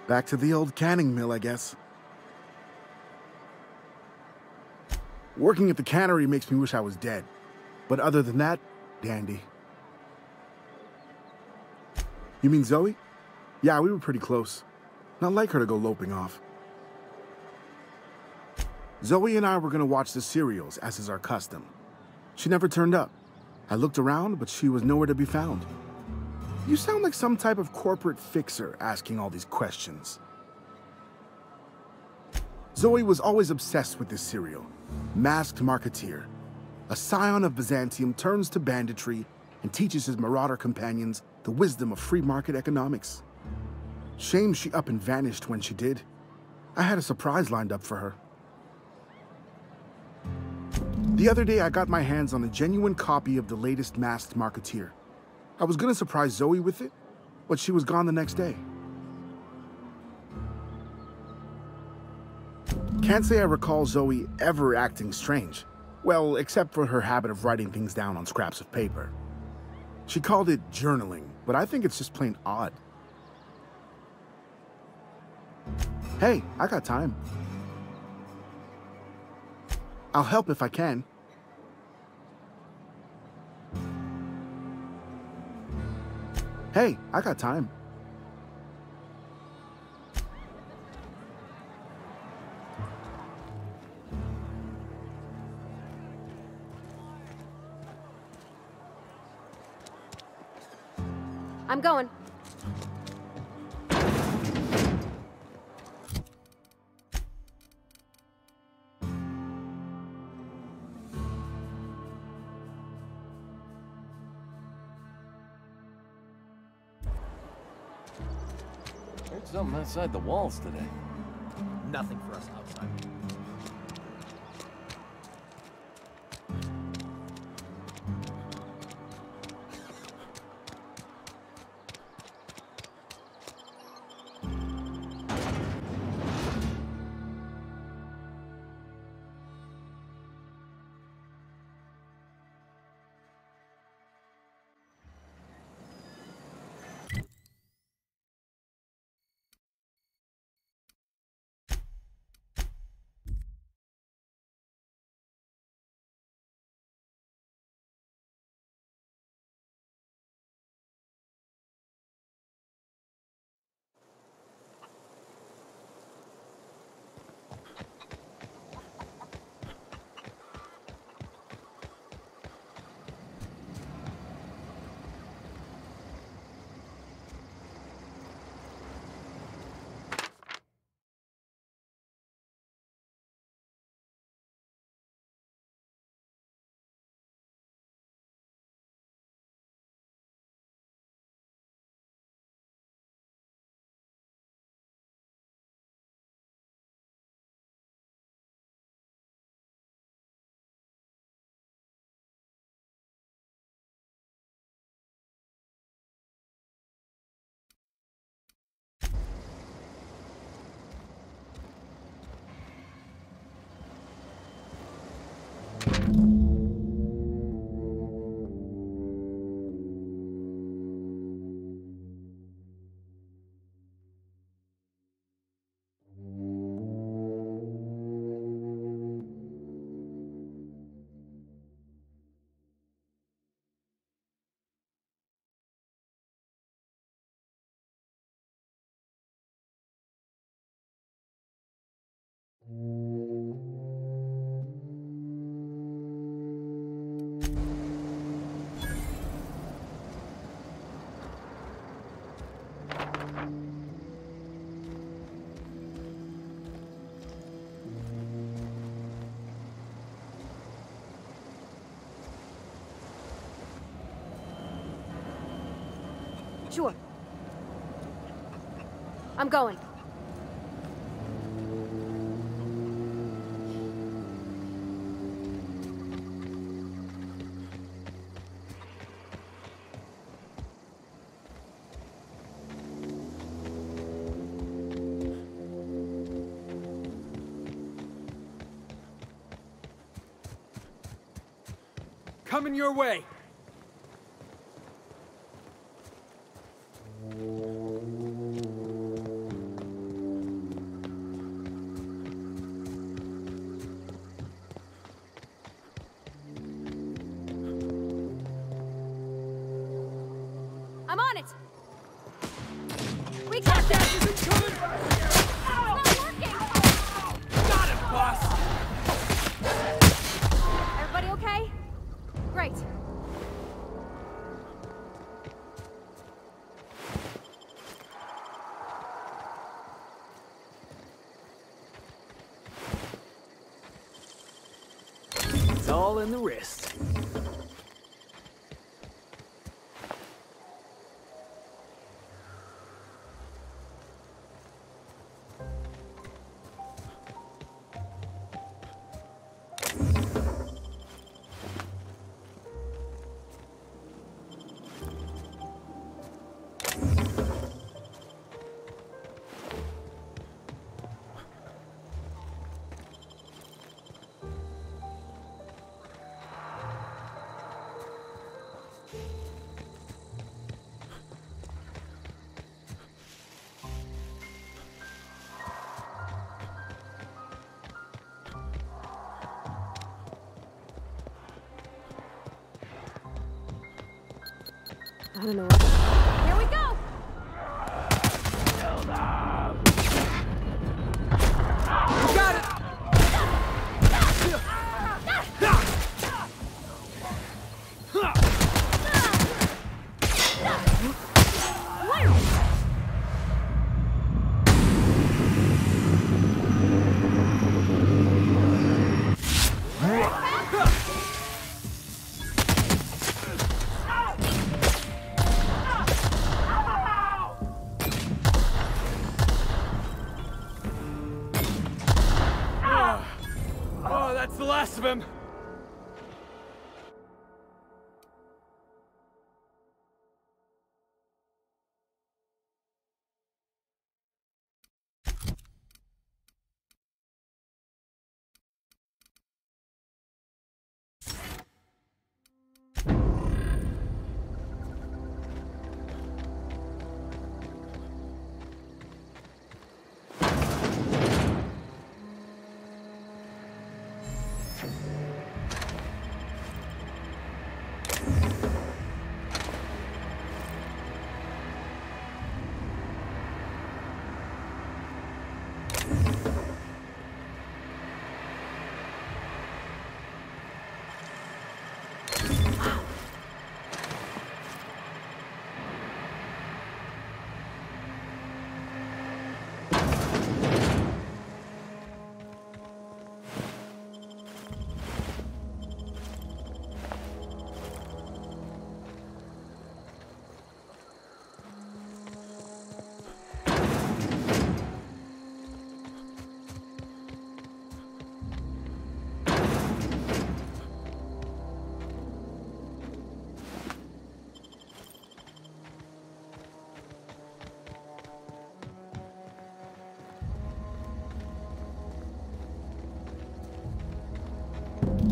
Back to the old canning mill, I guess. Working at the cannery makes me wish I was dead. But other than that, dandy. You mean Zoe? Yeah, we were pretty close. Not like her to go loping off. Zoe and I were gonna watch the serials, as is our custom. She never turned up. I looked around, but she was nowhere to be found. You sound like some type of corporate fixer asking all these questions. Zoe was always obsessed with this serial. Masked Marketeer. A scion of Byzantium turns to banditry and teaches his marauder companions the wisdom of free market economics. Shame she up and vanished when she did. I had a surprise lined up for her. The other day, I got my hands on a genuine copy of the latest Masked Marketeer. I was gonna surprise Zoe with it, but she was gone the next day. Can't say I recall Zoe ever acting strange. Well, except for her habit of writing things down on scraps of paper. She called it journaling, but I think it's just plain odd. Hey, I got time. I'll help if I can. Hey, I got time. I'm going. Heard something outside the walls today. Nothing for us outside. Sure. I'm going. Coming your way. all in the wrist. I don't know what. Here we go! Got it! Oh, that's the last of him.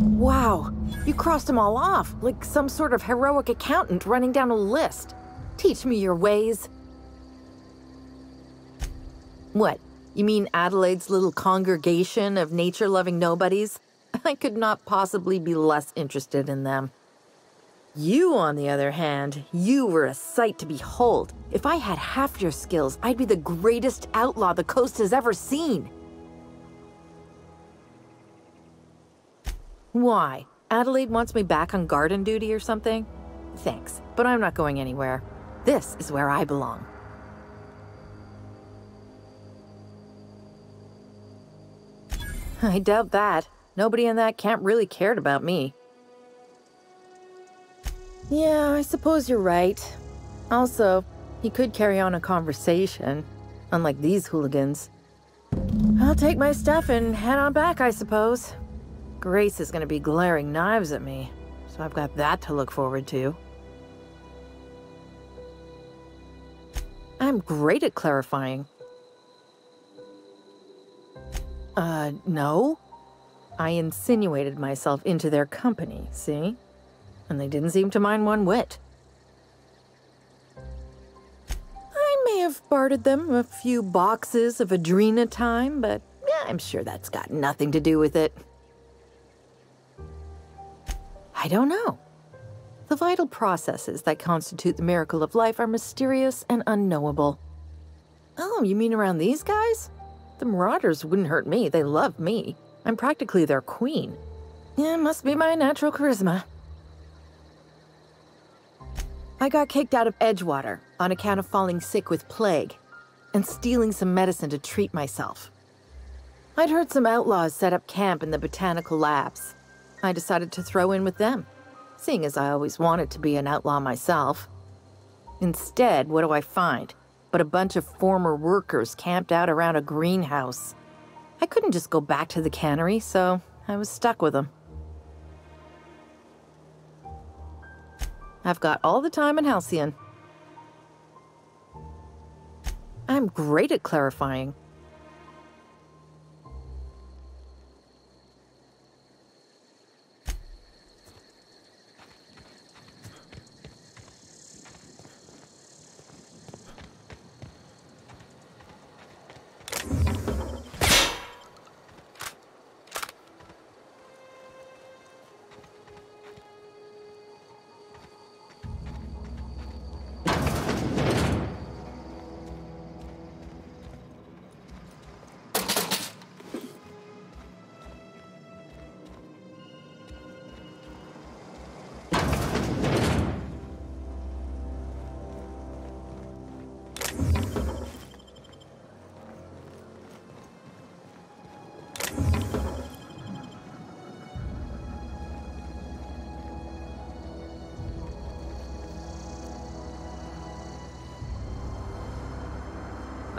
Wow, you crossed them all off, like some sort of heroic accountant running down a list. Teach me your ways. What, you mean Adelaide's little congregation of nature-loving nobodies? I could not possibly be less interested in them. You, on the other hand, you were a sight to behold. If I had half your skills, I'd be the greatest outlaw the coast has ever seen. Why? Adelaide wants me back on garden duty or something? Thanks, but I'm not going anywhere. This is where I belong. I doubt that. Nobody in that camp really cared about me. Yeah, I suppose you're right. Also, he could carry on a conversation, unlike these hooligans. I'll take my stuff and head on back, I suppose. Grace is going to be glaring knives at me, so I've got that to look forward to. I'm great at clarifying. No. I insinuated myself into their company, see? And they didn't seem to mind one whit. I may have bartered them a few boxes of Adrena time, but yeah, I'm sure that's got nothing to do with it. I don't know. The vital processes that constitute the miracle of life are mysterious and unknowable. Oh, you mean around these guys? The Marauders wouldn't hurt me. They love me. I'm practically their queen. Yeah, must be my natural charisma. I got kicked out of Edgewater on account of falling sick with plague and stealing some medicine to treat myself. I'd heard some outlaws set up camp in the botanical labs. I decided to throw in with them, seeing as I always wanted to be an outlaw myself. Instead, what do I find but a bunch of former workers camped out around a greenhouse? I couldn't just go back to the cannery, so I was stuck with them. I've got all the time in Halcyon. I'm great at clarifying.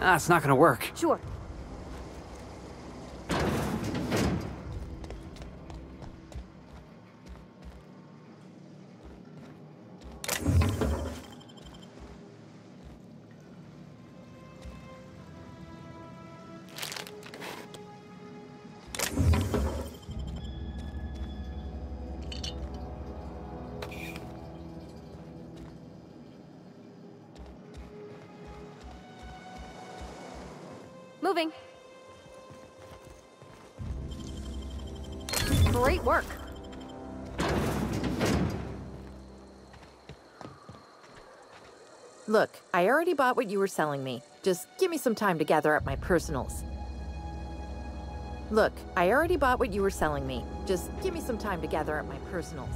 Ah, it's not gonna work. Sure. Moving. Great work. Look, I already bought what you were selling me. Just give me some time to gather up my personals. Look, I already bought what you were selling me. Just give me some time to gather up my personals.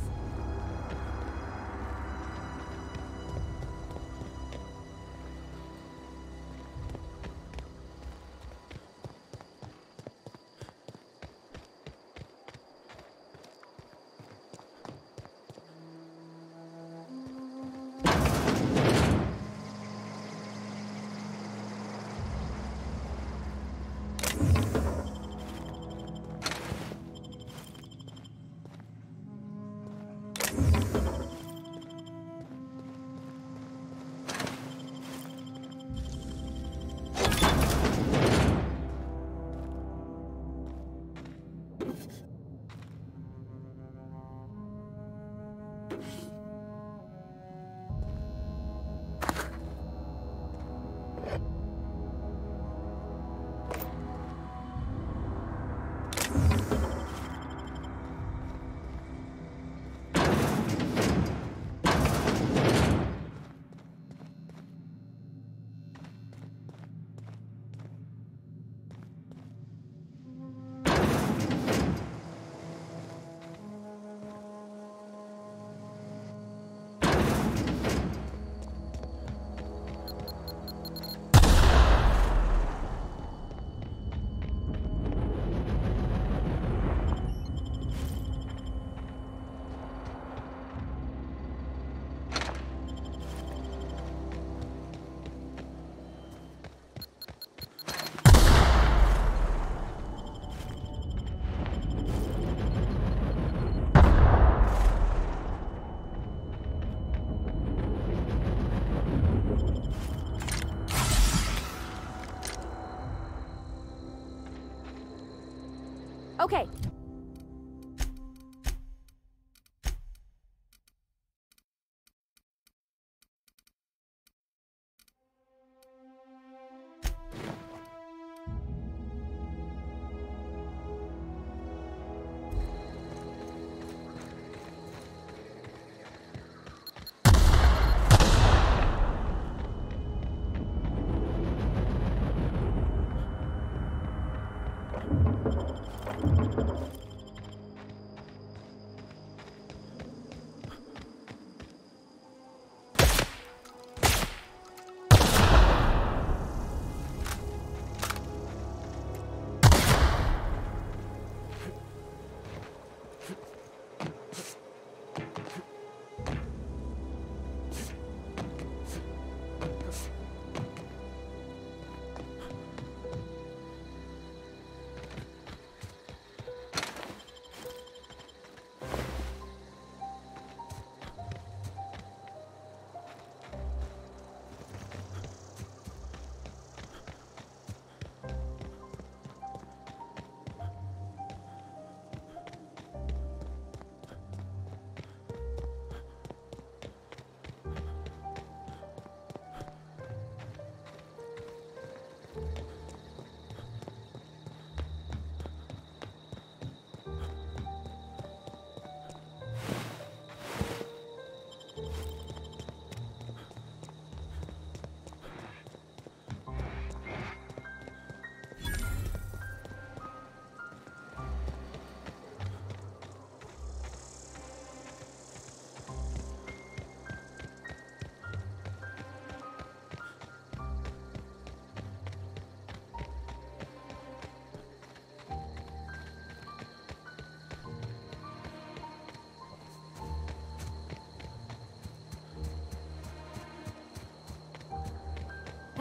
Okay.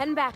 Heading back.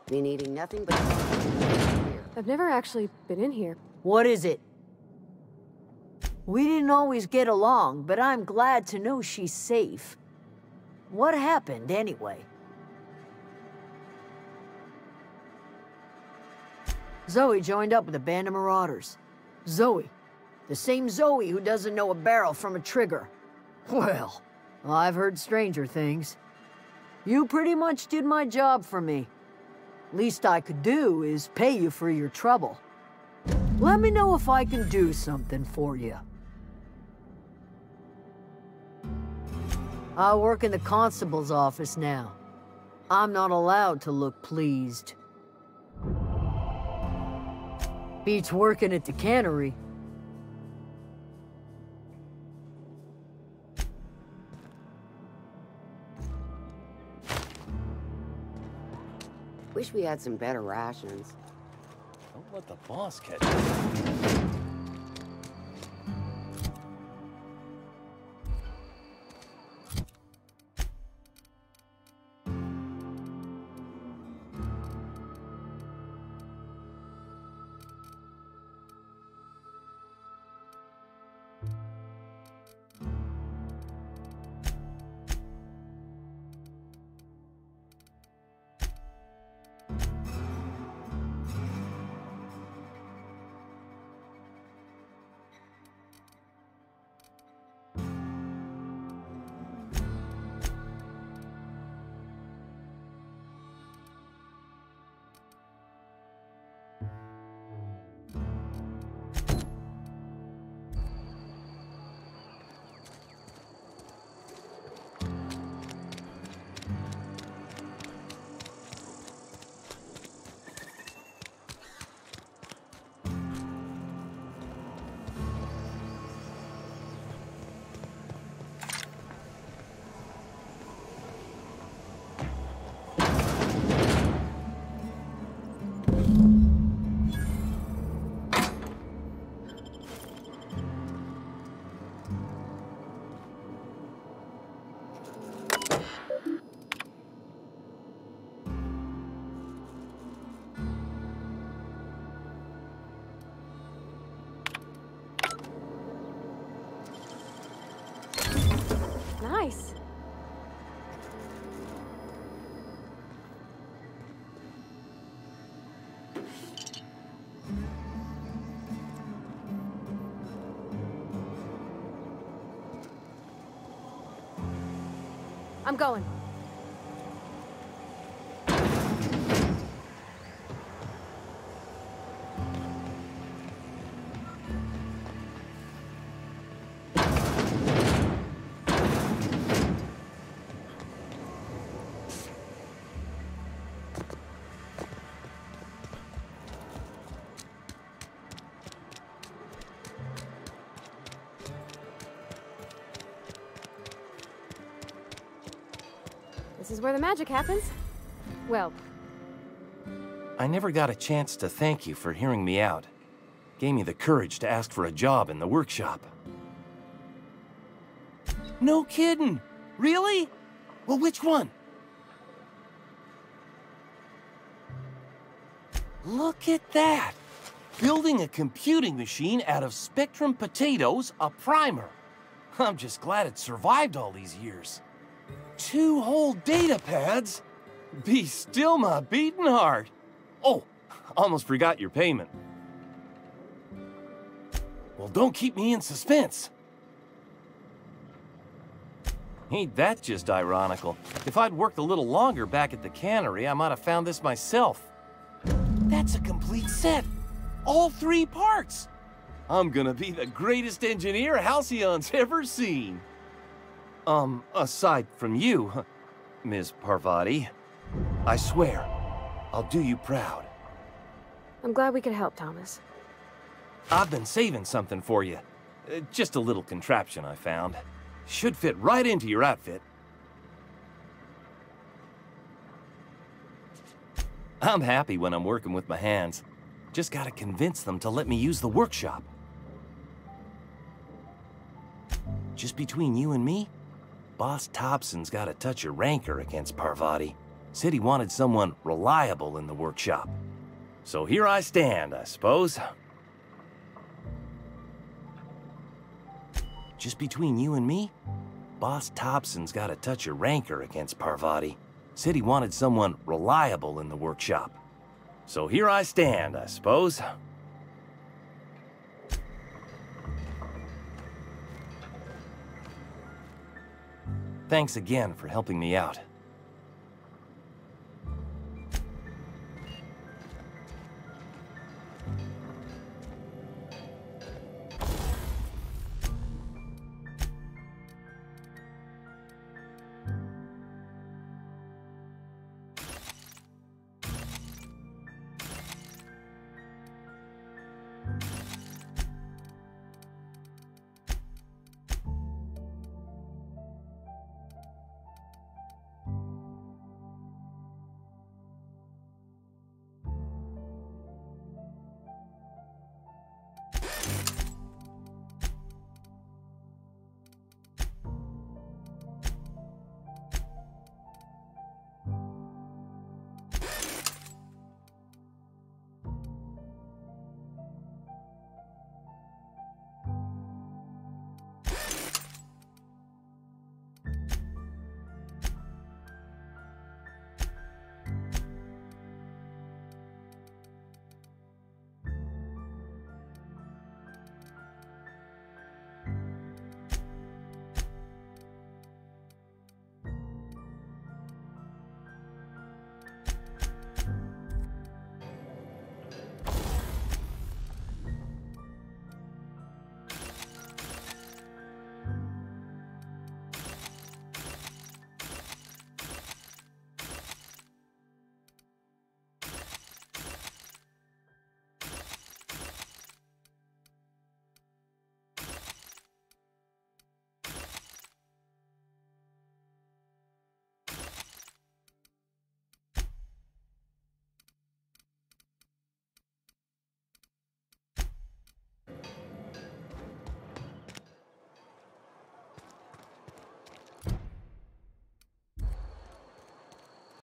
Been eating nothing but here. I've never actually been in here. What is it? We didn't always get along, but I'm glad to know she's safe. What happened, anyway? Zoe joined up with a band of marauders. Zoe. The same Zoe who doesn't know a barrel from a trigger. Well, I've heard stranger things. You pretty much did my job for me. Least I could do is pay you for your trouble. Let me know if I can do something for you. I work in the constable's office now. I'm not allowed to look pleased. Beats working at the cannery. Wish we had some better rations. Don't let the boss catch you. Nice. I'm going. This is where the magic happens. Well, I never got a chance to thank you for hearing me out. Gave me the courage to ask for a job in the workshop. No kidding! Really? Well, which one? Look at that! Building a computing machine out of Spectrum potatoes, a primer. I'm just glad it survived all these years. 2 whole data pads? Be still my beating heart. Oh, almost forgot your payment. Well, don't keep me in suspense. Ain't that just ironical? If I'd worked a little longer back at the cannery, I might have found this myself. That's a complete set. All 3 parts. I'm gonna be the greatest engineer Halcyon's ever seen. Aside from you, Ms. Parvati, I swear, I'll do you proud. I'm glad we could help, Thomas. I've been saving something for you. Just a little contraption I found. Should fit right into your outfit. I'm happy when I'm working with my hands. Just gotta convince them to let me use the workshop. Just between you and me, Boss Thompson's got a touch of rancor against Parvati. Said he wanted someone reliable in the workshop. So here I stand, I suppose. Just between you and me, Boss Thompson's got a touch of rancor against Parvati. Said he wanted someone reliable in the workshop. So here I stand, I suppose. Thanks again for helping me out.